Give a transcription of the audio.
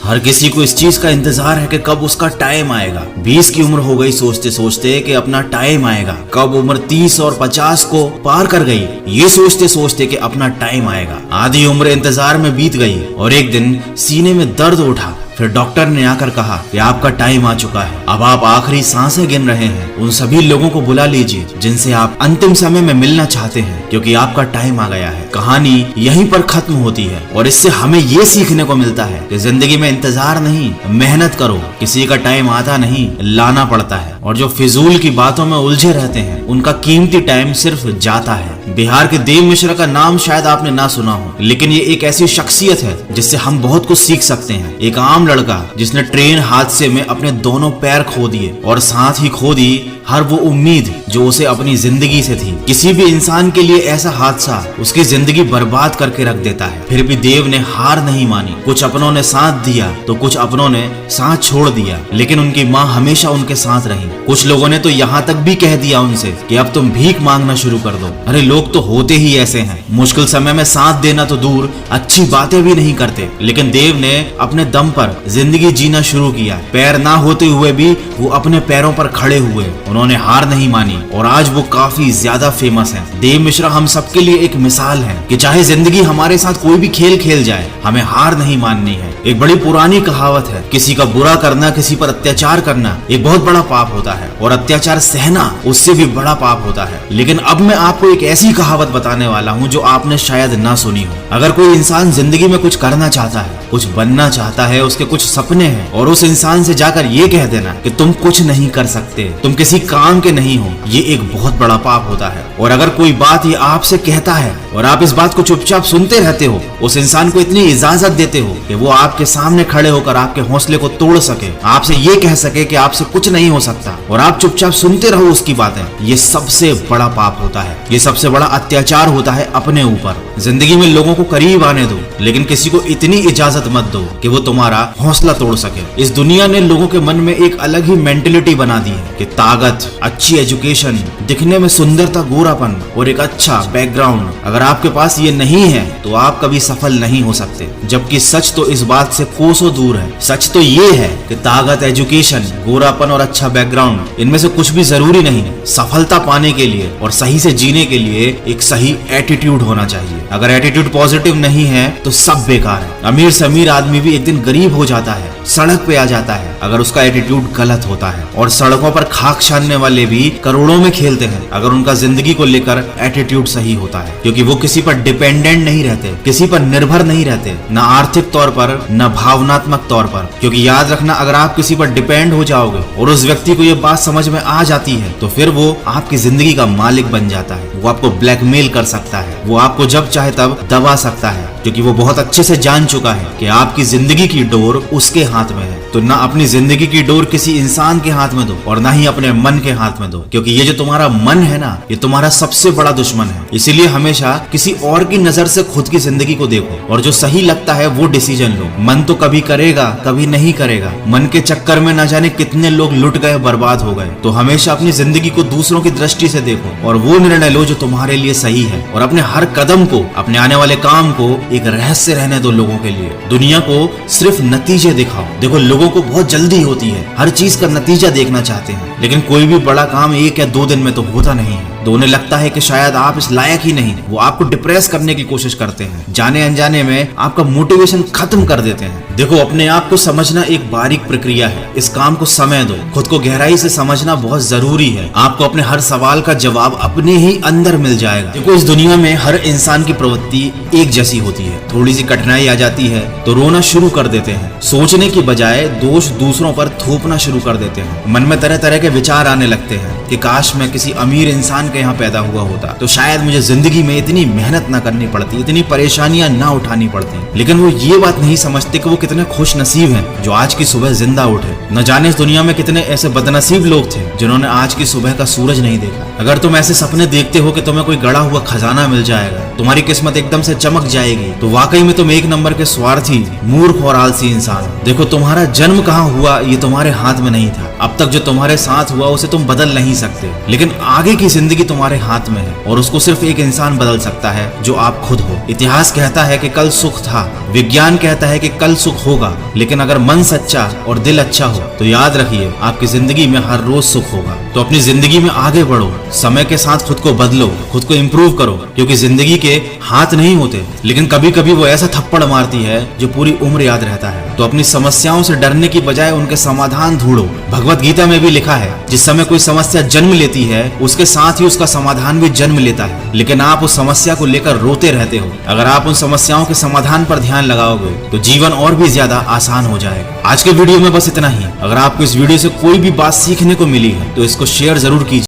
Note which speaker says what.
Speaker 1: हर किसी को इस चीज का इंतजार है कि कब उसका टाइम आएगा। 20 की उम्र हो गई सोचते सोचते कि अपना टाइम आएगा। कब उम्र 30 और 50 को पार कर गई ये सोचते सोचते कि अपना टाइम आएगा। आधी उम्र इंतजार में बीत गई और एक दिन सीने में दर्द उठा। फिर डॉक्टर ने आकर कहा कि आपका टाइम आ चुका है, अब आप आखिरी सांसें गिन रहे हैं। उन सभी लोगों को बुला लीजिए जिनसे आप अंतिम समय में मिलना चाहते हैं, क्योंकि आपका टाइम आ गया है। कहानी यहीं पर खत्म होती है और इससे हमें ये सीखने को मिलता है कि जिंदगी में इंतजार नहीं, मेहनत करो। किसी का टाइम आता नहीं, लाना पड़ता है। और जो फिजूल की बातों में उलझे रहते हैं उनका कीमती टाइम सिर्फ जाता है। बिहार के देव मिश्रा का नाम शायद आपने ना सुना हो, लेकिन ये एक ऐसी शख्सियत है जिससे हम बहुत कुछ सीख सकते हैं। एक आम लड़का जिसने ट्रेन हादसे में अपने दोनों पैर खो दिए और साथ ही खो दी हर वो उम्मीद जो उसे अपनी जिंदगी से थी। किसी भी इंसान के लिए ऐसा हादसा उसकी जिंदगी बर्बाद करके रख देता है। फिर भी देव ने हार नहीं मानी। कुछ अपनों ने साथ दिया तो कुछ अपनों ने साथ छोड़ दिया, लेकिन उनकी माँ हमेशा उनके साथ रही। कुछ लोगों ने तो यहाँ तक भी कह दिया उनसे कि अब तुम भीख मांगना शुरू कर दो। अरे लोग तो होते ही ऐसे हैं, मुश्किल समय में साथ देना तो दूर, अच्छी बातें भी नहीं करते। लेकिन देव ने अपने दम पर जिंदगी जीना शुरू किया। पैर ना होते हुए भी वो अपने पैरों पर खड़े हुए। उन्होंने हार नहीं मानी और आज वो काफी ज्यादा फेमस हैं। देव मिश्रा हम सबके लिए एक मिसाल है कि चाहे जिंदगी हमारे साथ कोई भी खेल खेल जाए, हमें हार नहीं माननी है। एक बड़ी पुरानी कहावत है, किसी का बुरा करना, किसी पर अत्याचार करना एक बहुत बड़ा पाप होता है और अत्याचार सहना उससे भी बड़ा पाप होता है। लेकिन अब मैं आपको एक ऐसी कहावत बताने वाला हूँ जो आपने शायद ना सुनी हो। अगर कोई इंसान जिंदगी में कुछ करना चाहता है, कुछ बनना चाहता है, उसके कुछ सपने हैं, और उस इंसान से जाकर ये कह देना कि तुम कुछ नहीं कर सकते, तुम किसी काम के नहीं हो, ये एक बहुत बड़ा पाप होता है। और अगर कोई बात ये आपसे कहता है और आप इस बात को चुपचाप सुनते रहते हो, उस इंसान को इतनी इजाजत देते हो कि वो आपके सामने खड़े होकर आपके हौसले को तोड़ सके, आपसे ये कह सके कि आपसे कुछ नहीं हो सकता, और आप चुपचाप सुनते रहो उसकी बातें, ये सबसे बड़ा पाप होता है। ये सबसे बड़ा अत्याचार होता है अपने ऊपर। जिंदगी में लोगों को करीब आने दो, लेकिन किसी को इतनी इजाजत मत दो कि वो तुम्हारा हौसला तोड़ सके। इस दुनिया ने लोगों के मन में एक अलग ही मेंटेलिटी बना दी है कि ताकत, अच्छी एजुकेशन, दिखने में सुंदरता, गोरापन और एक अच्छा बैकग्राउंड, अगर आपके पास ये नहीं है तो आप कभी सफल नहीं हो सकते। जबकि सच तो इस बात से कोसों दूर है। सच तो ये है कि ताकत, एजुकेशन, गोरापन और अच्छा बैकग्राउंड, इनमें से कुछ भी जरूरी नहीं। सफलता पाने के लिए और सही से जीने के लिए एक सही एटीट्यूड होना चाहिए। अगर एटीट्यूड पॉजिटिव नहीं है तो सब बेकार है। अमीर से अमीर आदमी भी एक दिन गरीब हो जाता है, सड़क पे आ जाता है, अगर उसका एटीट्यूड गलत होता है। और सड़कों पर खाक छानने वाले भी करोड़ों में खेलते हैं अगर उनका जिंदगी को लेकर एटीट्यूड सही होता है, क्योंकि वो किसी पर डिपेंडेंट नहीं रहते, किसी पर निर्भर नहीं रहते, न आर्थिक तौर पर न भावनात्मक तौर पर। क्योंकि याद रखना, अगर आप किसी पर डिपेंड हो जाओगे और उस व्यक्ति को ये बात समझ में आ जाती है तो फिर वो आपकी जिंदगी का मालिक बन जाता है। वो आपको ब्लैकमेल कर सकता है, वो आपको जब चाहे तब दबा सकता है, क्योंकि वो बहुत अच्छे से जान चुका है कि आपकी जिंदगी की डोर उसके हाथ में है। तो ना अपनी जिंदगी की डोर किसी इंसान के हाथ में दो और ना ही अपने मन के हाथ में दो, क्योंकि ये जो तुम्हारा मन है ना, ये तुम्हारा सबसे बड़ा दुश्मन है। इसीलिए हमेशा किसी और की नजर से खुद की जिंदगी को देखो और जो सही लगता है वो डिसीजन लो। मन तो कभी करेगा, कभी नहीं करेगा। मन के चक्कर में न जाने कितने लोग लुट गए, बर्बाद हो गए। तो हमेशा अपनी जिंदगी को दूसरों की दृष्टि से देखो और वो निर्णय लो जो तुम्हारे लिए सही है। और अपने हर कदम को, अपने आने वाले काम को एक रहस्य रहने दो लोगों के लिए। दुनिया को सिर्फ नतीजे दिखाओ। देखो, लोगों को बहुत जल्दी होती है, हर चीज का नतीजा देखना चाहते हैं, लेकिन कोई भी बड़ा काम 1 या 2 दिन में तो होता नहीं है। तो उन्हें लगता है कि शायद आप इस लायक ही नहीं, वो आपको डिप्रेस करने की कोशिश करते हैं, जाने अनजाने में आपका मोटिवेशन खत्म कर देते हैं। देखो, अपने आप को समझना एक बारीक प्रक्रिया है। इस काम को समय दो, खुद को गहराई से समझना बहुत जरूरी है। आपको अपने हर सवाल का जवाब अपने ही अंदर मिल जाएगा। देखो, इस दुनिया में हर इंसान की प्रवृत्ति एक जैसी होती है। थोड़ी सी कठिनाई आ जाती है तो रोना शुरू कर देते हैं, सोचने की बजाय दोष दूसरों पर थोपना शुरू कर देते हैं। मन में तरह तरह के विचार आने लगते हैं कि काश मैं किसी अमीर इंसान के यहाँ पैदा हुआ होता तो शायद मुझे जिंदगी में इतनी मेहनत ना करनी पड़ती, इतनी परेशानियां ना उठानी पड़ती। लेकिन वो ये बात नहीं समझते कि वो कितने खुश नसीब हैं जो आज की सुबह जिंदा उठे। न जाने इस दुनिया में कितने ऐसे बदनसीब लोग थे जिन्होंने आज की सुबह का सूरज नहीं देखा। अगर तुम ऐसे सपने देखते हो कि तुम्हें कोई गड़ा हुआ खजाना मिल जाएगा, तुम्हारी किस्मत एकदम से चमक जाएगी, तो वाकई में तुम एक नंबर के स्वार्थी, मूर्ख और आलसी इंसान हो। देखो, तुम्हारा जन्म कहाँ हुआ ये तुम्हारे हाथ में नहीं था। अब तक जो तुम्हारे साथ हुआ उसे तुम बदल नहीं सकते, लेकिन आगे की जिंदगी तुम्हारे हाथ में है और उसको सिर्फ एक इंसान बदल सकता है, जो आप खुद हो। इतिहास कहता है कि कल सुख था, विज्ञान कहता है कि कल सुख सुख होगा, लेकिन अगर मन सच्चा और दिल अच्छा हो तो याद रखिए आपकी जिंदगी में हर रोज सुख होगा। तो अपनी जिंदगी में आगे बढ़ो, समय के साथ खुद को बदलो, खुद को इम्प्रूव करो, क्योंकि जिंदगी के हाथ नहीं होते, लेकिन कभी कभी वो ऐसा थप्पड़ मारती है जो पूरी उम्र याद रहता है। तो अपनी समस्याओं से डरने की बजाय उनके समाधान ढूंढो। भगवत गीता में भी लिखा है, जिस समय कोई समस्या जन्म लेती है उसके साथ ही उसका समाधान भी जन्म लेता है, लेकिन आप उस समस्या को लेकर रोते रहते हो। अगर आप उन समस्याओं के समाधान पर ध्यान लगाओगे तो जीवन और भी ज्यादा आसान हो जाएगा। आज के वीडियो में बस इतना ही। अगर आपको इस वीडियो से कोई भी बात सीखने को मिली है तो इसको शेयर जरूर कीजिए।